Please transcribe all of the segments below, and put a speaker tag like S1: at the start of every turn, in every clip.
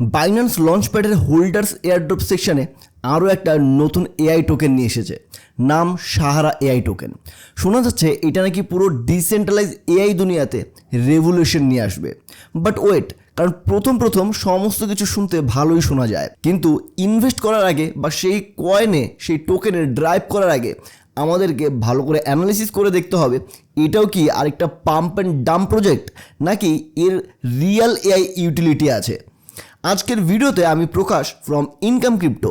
S1: Binance লঞ্চপ্যাডের holders airdrop সেকশনে আরও একটা নতুন এআই টোকেন নিয়ে এসেছে, নাম সাহারা এআই টোকেন। শোনা যাচ্ছে এটা নাকি পুরো ডিসেন্ট্রালাইজ এআই দুনিয়াতে রেভলিউশন নিয়ে আসবে। বাট ওয়েট, কারণ প্রথম সমস্ত কিছু শুনতে ভালোই শোনা যায়, কিন্তু ইনভেস্ট করার আগে বা সেই কয়েনে সেই টোকেনে ড্রাইভ করার আগে আমাদেরকে ভালো করে অ্যানালিসিস করে দেখতে হবে এটাও কি আরেকটা পাম্প অ্যান্ড ডাম্প প্রজেক্ট, নাকি এর রিয়েল এআই ইউটিলিটি আছে। আজকের ভিডিওতে আমি প্রকাশ ফ্রম ইনকাম ক্রিপ্টো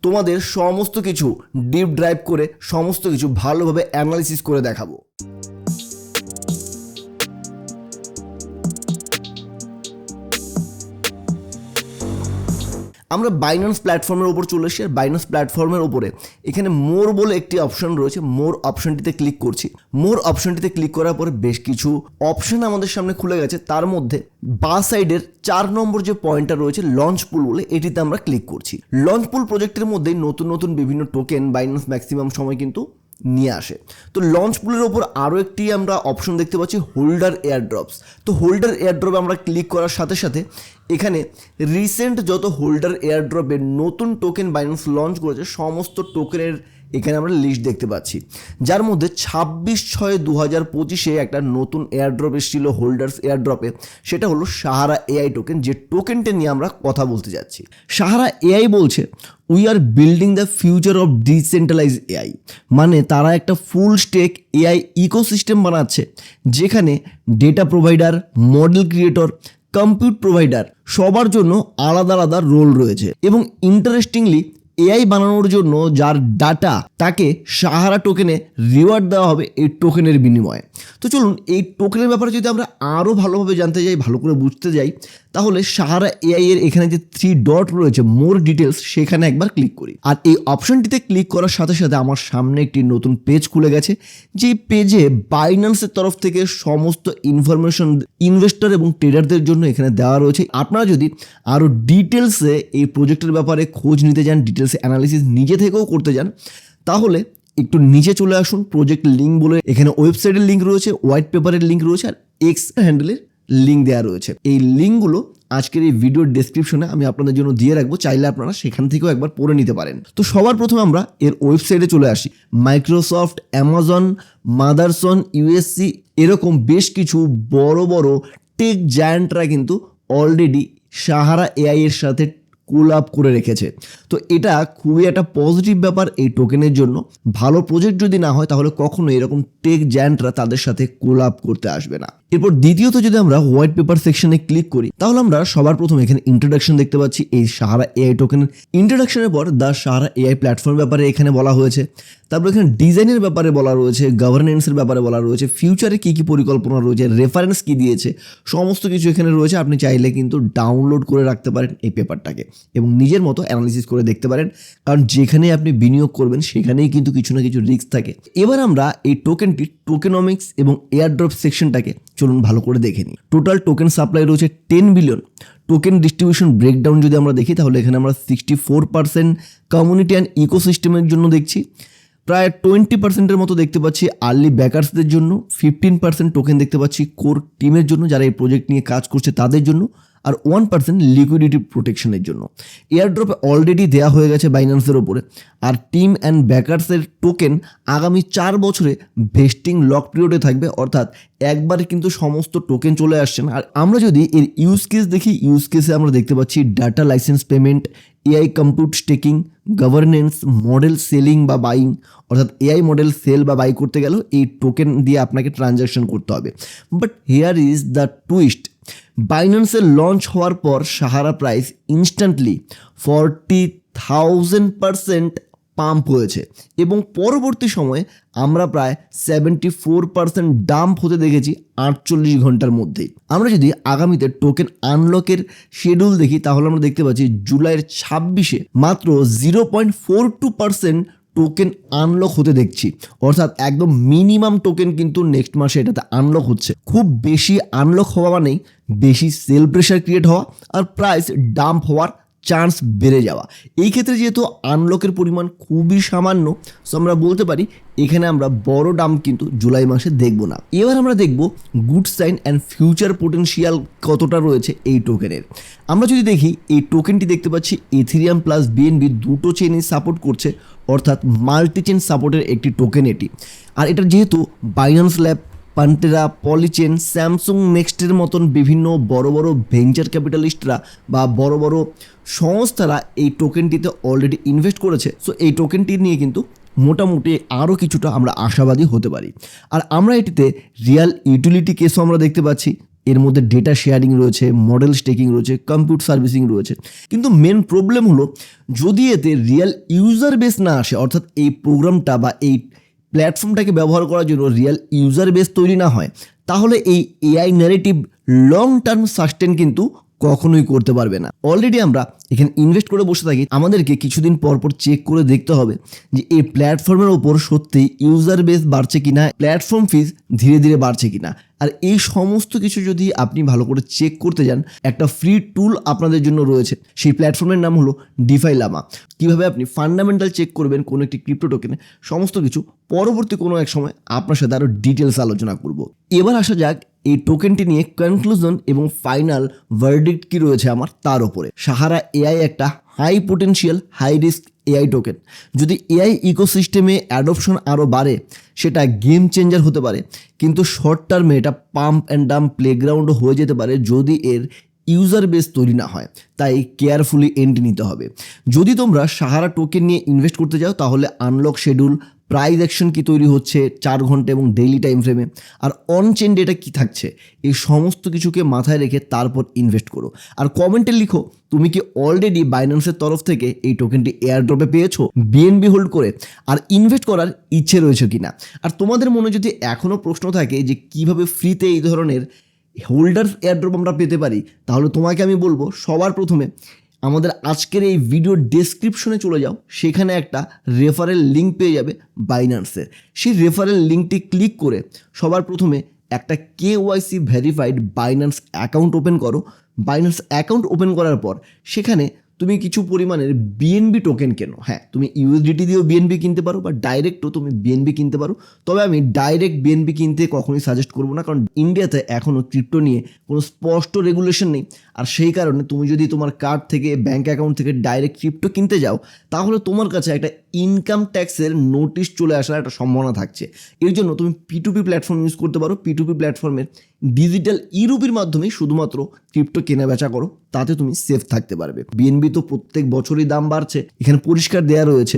S1: তোমাদের সমস্ত কিছু ডিপ ড্রাইভ করে সমস্ত কিছু ভালোভাবে অ্যানালিসিস করে দেখাবো। আমরা বাইন্যান্স প্ল্যাটফর্মের ওপর চলে এসেছি। আর বাইন্যান্স প্ল্যাটফর্মের ওপরে এখানে মোর বলে একটি অপশন রয়েছে, মোর অপশনটিতে ক্লিক করছি। মোর অপশনটিতে ক্লিক করার পরে বেশ কিছু অপশন আমাদের সামনে খুলে গেছে। তার মধ্যে বাঁ সাইডের 4 নম্বর যে পয়েন্টটা রয়েছে লঞ্চ পুল বলে, এটিতে আমরা ক্লিক করছি। লঞ্চ পুল প্রজেক্টের মধ্যেই নতুন বিভিন্ন টোকেন বাইন্যান্স ম্যাক্সিমাম সময় কিন্তু নিয়ে আসে। তো লঞ্চ পুলের ওপর আরও একটি আমরা অপশন দেখতে পাচ্ছি, হোল্ডার এয়ারড্রপস। তো হোল্ডার এয়ারড্রপে আমরা ক্লিক করার সাথে সাথে এখানে রিসেন্ট যত হোল্ডার এয়ারড্রপের নতুন টোকেন বাইন্যান্স লঞ্চ করেছে সমস্ত টোকেনের এখানে আমরা লিস্ট দেখতে পাচ্ছি, যার মধ্যে 26/6/2025 একটা নতুন এয়ারড্রপ এসেছিল হোল্ডার্স এয়ারড্রপে, সেটা হলো সাহারা এআই টোকেন। যে টোকেনটা নিয়ে আমরা কথা বলতে যাচ্ছি, সাহারা এআই বলছে we are building the future of decentralize AI. মানে তারা একটা ফুল স্টেক এআই ইকোসিস্টেম বানাচ্ছে, যেখানে data provider, model creator, compute provider সবার জন্য আলাদা আলাদা রোল রয়েছে। এবং ইন্টারেস্টিংলি এআই বানানোর জন্য যার ডাটা, তাকে সাহারা টোকেনে রিওয়ার্ড দেওয়া হবে এই টোকেনের বিনিময়ে। তো চলুন এই টোকেনের ব্যাপারে যদি আমরা আরও ভালোভাবে জানতে যাই, ভালো করে বুঝতে যাই, তাহলে সাহারা এআই এর এখানে যে 3 ডট রয়েছে মোর ডিটেলস, সেখানে একবার ক্লিক করি। আর এই অপশনটিতে ক্লিক করার সাথে সাথে আমার সামনে একটি নতুন পেজ খুলে গেছে, যে পেজে বাইন্যান্সের তরফ থেকে সমস্ত ইনফরমেশন ইনভেস্টর এবং ট্রেডারদের জন্য এখানে দেওয়া রয়েছে। আপনারা যদি আরও ডিটেলসে এই প্রজেক্টের ব্যাপারে খোঁজ নিতে যান, ডিটেলসে অ্যানালিসিস নিজে থেকেও করতে যান, তাহলে একটু নিচে চলে আসুন। প্রজেক্ট লিঙ্ক বলে এখানে ওয়েবসাইটের লিঙ্ক রয়েছে, হোয়াইট পেপারের লিঙ্ক রয়েছে, আর এক্স হ্যান্ডেলের লিঙ্ক দেওয়া রয়েছে। এই লিঙ্কগুলো আজকের এই ভিডিওর ডেসক্রিপশনে আমি আপনাদের জন্য দিয়ে রাখবো, চাইলে আপনারা সেখান থেকেও একবার পড়ে নিতে পারেন। তো সবার প্রথমে আমরা এর ওয়েবসাইটে চলে আসি। মাইক্রোসফট, অ্যামাজন, মাদারসন, ইউএসসি এরকম বেশ কিছু বড় টেক জায়ান্টরা কিন্তু অলরেডি সাহারা এআই এর সাথে কোলাপ করে রেখেছে। তো এটা খুবই একটা পজিটিভ ব্যাপার এই টোকেনের জন্য। ভালো প্রজেক্ট যদি না হয় তাহলে কখনো এরকম টেক জায়ান্টরা তাদের সাথে কোলাপ করতে আসবে না। এরপর দ্বিতীয়ত যদি আমরা হোয়াইট পেপার সেকশনে ক্লিক করি, তাহলে আমরা সবার প্রথমে এখানে ইন্ট্রোডাকশন দেখতে পাচ্ছি। এই সাহারা এআই টোকেনের ইন্ট্রোডাকশনের পর দ্য সাহারা এআই প্ল্যাটফর্ম ব্যাপারে এখানে বলা হয়েছে। তারপর এখানে ডিজাইনের ব্যাপারে বলা রয়েছে, গভর্নেন্সের ব্যাপারে বলা রয়েছে, ফিউচারে কী কী পরিকল্পনা রয়েছে, রেফারেন্স কী দিয়েছে, সমস্ত কিছু এখানে রয়েছে। আপনি চাইলে কিন্তু ডাউনলোড করে রাখতে পারেন এই পেপারটাকে এবং নিজের মতো অ্যানালিসিস করে দেখতে পারেন, কারণ যেখানেই আপনি বিনিয়োগ করবেন সেখানেই কিন্তু কিছু না কিছু রিস্ক থাকে। এবার আমরা এই টোকেনটির টোকেনমিক্স এবং এয়ারড্রপ সেকশনটাকে চলুন ভালো করে দেখে নিই। টোটাল টোকেন সাপ্লাই রয়েছে 10 বিলিয়ন। টোকেন ডিস্ট্রিবিউশন ব্রেকডাউন যদি আমরা দেখি, তাহলে এখানে আমরা 64% কমিউনিটি অ্যান্ড ইকোসিস্টেমের জন্য দেখছি, প্রায় 20%-এর মতো দেখতে পাচ্ছি আর্লি ব্যাকার্সদের জন্য, 15% টোকেন দেখতে পাচ্ছি কোর টিমের জন্য যারা এই প্রজেক্ট নিয়ে কাজ করছে তাদের জন্য, আর 1% লিকুইডিটি প্রোটেকশনের জন্য। এয়ারড্রপে অলরেডি দেওয়া হয়ে গেছে বাইন্যান্সের ওপরে। আর টিম অ্যান্ড ব্যাকার্সের টোকেন আগামী 4 বছরে ভেস্টিং লক পিরিয়ডে থাকবে, অর্থাৎ একবারে কিন্তু সমস্ত টোকেন চলে আসছে না। আর আমরা যদি এর ইউজ কেস দেখি, ইউজ কেসে আমরা দেখতে পাচ্ছি data license payment, AI compute staking, governance, model selling বা বাইং, অর্থাৎ এআই মডেল সেল বা বাই করতে গেলেও এই টোকেন দিয়ে আপনাকে ট্রানজ্যাকশন করতে হবে। But here is the twist, বাইন্যান্সের লঞ্চ হওয়ার পর সাহারা প্রাইস ইনস্ট্যান্টলি 40,000% পাম্প হয়েছে এবং পরবর্তী সময়ে আমরা প্রায় 74% ডাম্প হতে দেখেছি 48 ঘন্টার মধ্যেই। আমরা যদি আগামীতে টোকেন আনলকের শিডিউল দেখি, তাহলে আমরা দেখতে পাচ্ছি জুলাইয়ের 26-এ মাত্র 0.42% টোকেন আনলক হতে দেখছি, অর্থাৎ একদম মিনিমাম টোকেন কিন্তু নেক্সট মাসে এটাতে আনলক হচ্ছে। খুব বেশি আনলক হওয়া মানেই বেশি সেল প্রেশার ক্রিয়েট হওয়া আর প্রাইস ডাম্প হওয়ার চান্স বেড়ে যাওয়া। এই ক্ষেত্রে যেহেতু আনলকের পরিমাণ খুবই সামান্য, সো আমরা বলতে পারি এখানে আমরা বড় ডাম্প কিন্তু জুলাই মাসে দেখব না। এবার আমরা দেখব good sign and future potential কতটা রয়েছে এই টোকেনের। আমরা যদি দেখি এই টোকেনটি দেখতে পাচ্ছি ইথেরিয়াম প্লাস বিএনবি দুটো চেনই সাপোর্ট করছে, অর্থাৎ মাল্টি চেন সাপোর্টের একটি টোকেন এটি। আর এটা যেহেতু বাইন্যান্স ল্যাব, পান্টেরা, পলিচেন, স্যামসুং নেক্সটের মতন বিভিন্ন বড় বড় ভেঞ্চার ক্যাপিটালিস্টরা বা বড় বড় সংস্থারা এই টোকেনটিতে অলরেডি ইনভেস্ট করেছে, সো এই টোকেনটি নিয়ে কিন্তু মোটামুটি আরও কিছুটা আমরা আশাবাদী হতে পারি। আর আমরা এটিতে রিয়াল ইউটিলিটি কেসও আমরা দেখতে পাচ্ছি। এর মধ্যে ডেটা শেয়ারিং রয়েছে, মডেল স্টেকিং রয়েছে, কম্পিউটার সার্ভিসিং রয়েছে। কিন্তু মেন প্রবলেম হলো যদি এতে রিয়াল ইউজার বেস না আসে, অর্থাৎ এই প্রোগ্রামটা বা এই প্ল্যাটফর্মটাকে ব্যবহার করার জন্য রিয়াল ইউজার বেস তৈরি না হয়, তাহলে এই AI narrative long term sustain কিন্তু কখনোই করতে পারবে না। অলরেডি আমরা এখানে ইনভেস্ট করে বসে থাকি, আমাদেরকে কিছুদিন পর পর চেক করে দেখতে হবে যে এই প্ল্যাটফর্মের ওপর সত্যি ইউজার বেস বাড়ছে কিনা, প্ল্যাটফর্ম ফিজ ধীরে ধীরে বাড়ছে কিনা। আর এই সমস্ত কিছু যদি আপনি ভালো করে চেক করতে যান, একটা ফ্রি টুল আপনাদের জন্য রয়েছে। সেই প্ল্যাটফর্মের নাম হলো ডিফাই লামা। কীভাবে আপনি ফান্ডামেন্টাল চেক করবেন কোনো একটি ক্রিপ্টো টোকেনে, সমস্ত কিছু পরবর্তী কোনো এক সময় আপনার সাথে আরও ডিটেলস আলোচনা করব। এবার আসা যাক এই টোকেনটি নিয়ে কনক্লুশন এবং ফাইনাল ভার্ডিক্ট কি রয়েছে আমার তার উপরে। সাহারা এআই একটা high potential high risk AI token. যদি এআই ইকোসিস্টেমে অ্যাডপশন আরও বাড়ে, সেটা গেম চেঞ্জার হতে পারে, কিন্তু শর্ট টার্মে এটা পাম্প অ্যান্ড ডাম্প প্লেগ্রাউন্ডও হয়ে যেতে পারে যদি এর ইউজার বেস তৈরি না হয়। তাই কেয়ারফুলি এন্ট্রি নিতে হবে। যদি তোমরা সাহারা টোকেন নিয়ে ইনভেস্ট করতে যাও, তাহলে আনলক শিডিউল, প্রাইস অ্যাকশন কী তৈরি হচ্ছে 4 ঘন্টা এবং ডেইলি টাইম ফ্রেমে, আর অন চেন ডেটা কী থাকছে, এই সমস্ত কিছুকে মাথায় রেখে তারপর ইনভেস্ট করো। আর কমেন্টে লিখো তুমি কি অলরেডি বাইন্যান্সের তরফ থেকে এই টোকেনটি এয়ারড্রপে পেয়েছো বিএনবি হোল্ড করে, আর ইনভেস্ট করার ইচ্ছে রয়েছে কিনা। আর তোমাদের মনে যদি এখনও প্রশ্ন থাকে যে কিভাবে ফ্রিতে এই ধরনের হোল্ডার্স এয়ারড্রপ আমরা পেতে পারি, তাহলে তোমাকে আমি বলবো সবার প্রথমে আমাদের আজকের এই ভিডিও ডেসক্রিপশনে চলে যাও, সেখানে একটা রেফারেল লিঙ্ক পেয়ে যাবে বাইন্যান্সের। সেই রেফারেল লিঙ্কটি ক্লিক করে সবার প্রথমে একটা KYC verified Binance account open করো। বাইন্যান্স অ্যাকাউন্ট ওপেন করার পর সেখানে তুমি কিছু পরিমাণের বিএনবি টোকেন কেনো। হ্যাঁ, তুমি ইউএসডিটি দিয়েও বিএনবি কিনতে পারো বা ডাইরেক্টও তুমি বিএনবি কিনতে পারো। তবে আমি ডাইরেক্ট বিএনবি কিনতে কখনোই সাজেস্ট করবো না, কারণ ইন্ডিয়াতে এখনও ক্রিপ্টো নিয়ে কোনো স্পষ্ট রেগুলেশন নেই। আর সেই কারণে তুমি যদি তোমার কার্ড থেকে, ব্যাঙ্ক অ্যাকাউন্ট থেকে ডাইরেক্ট ক্রিপ্টো কিনতে যাও, তাহলে তোমার কাছে একটা ইনকাম ট্যাক্সের নোটিশ চলে আসার একটা সম্ভাবনা থাকছে। এর জন্য তুমি P2P প্ল্যাটফর্ম ইউজ করতে পারো। P2P প্ল্যাটফর্মের ডিজিটাল ইউরোপের মাধ্যমে শুধুমাত্র ক্রিপ্টো কেনা বেচা করো, তাতে তুমি সেফ থাকতে পারবে। বিএনবি তো প্রত্যেক বছরই দাম বাড়ছে, এখানে পরিষ্কার দেওয়া রয়েছে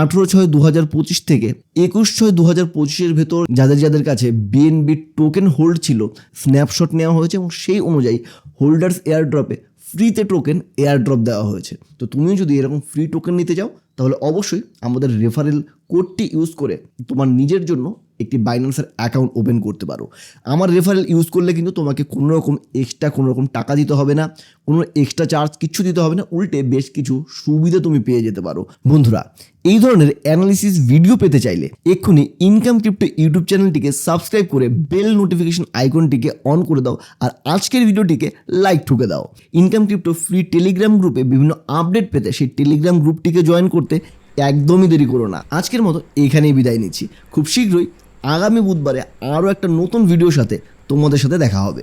S1: 18/6/2025 থেকে 21/6/2025 ভেতর যাদের যাদের কাছে বিএনবি টোকেন হোল্ড ছিল, স্ন্যাপশট নেওয়া হয়েছে এবং সেই অনুযায়ী হোল্ডার্স এয়ারড্রপে ফ্রিতে টোকেন এয়ারড্রপ দেওয়া হয়েছে। তো তুমিও যদি এরকম ফ্রি টোকেন নিতে যাও, তাহলে অবশ্যই আমাদের রেফারেল কোডটি ইউজ করে তোমার নিজের জন্য একটি বাইন্যান্সের অ্যাকাউন্ট ওপেন করতে পারো। আমার রেফারেল ইউজ করলে কিন্তু তোমাকে কোনো রকম এক্সট্রা কোনো রকম টাকা দিতে হবে না, কোনো এক্সট্রা চার্জ কিচ্ছু দিতে হবে না, উল্টে বেশ কিছু সুবিধা তুমি পেয়ে যেতে পারো। বন্ধুরা, এই ধরনের অ্যানালিসিস ভিডিও পেতে চাইলে এক্ষুনি ইনকাম ক্রিপ্টো ইউটিউব চ্যানেলটিকে সাবস্ক্রাইব করে বেল নোটিফিকেশন আইকনটিকে অন করে দাও, আর আজকের ভিডিওটিকে লাইক ঠুকে দাও। ইনকাম ক্রিপ্টো ফ্রি টেলিগ্রাম গ্রুপে বিভিন্ন আপডেট পেতে সেই টেলিগ্রাম গ্রুপটিকে জয়েন করতে একদমই দেরি করো না। আজকের মতো এখানেই বিদায় নিচ্ছি। খুব শীঘ্রই আগামী বুধবারে আরও একটা নতুন ভিডিওর সাথে তোমাদের সাথে দেখা হবে।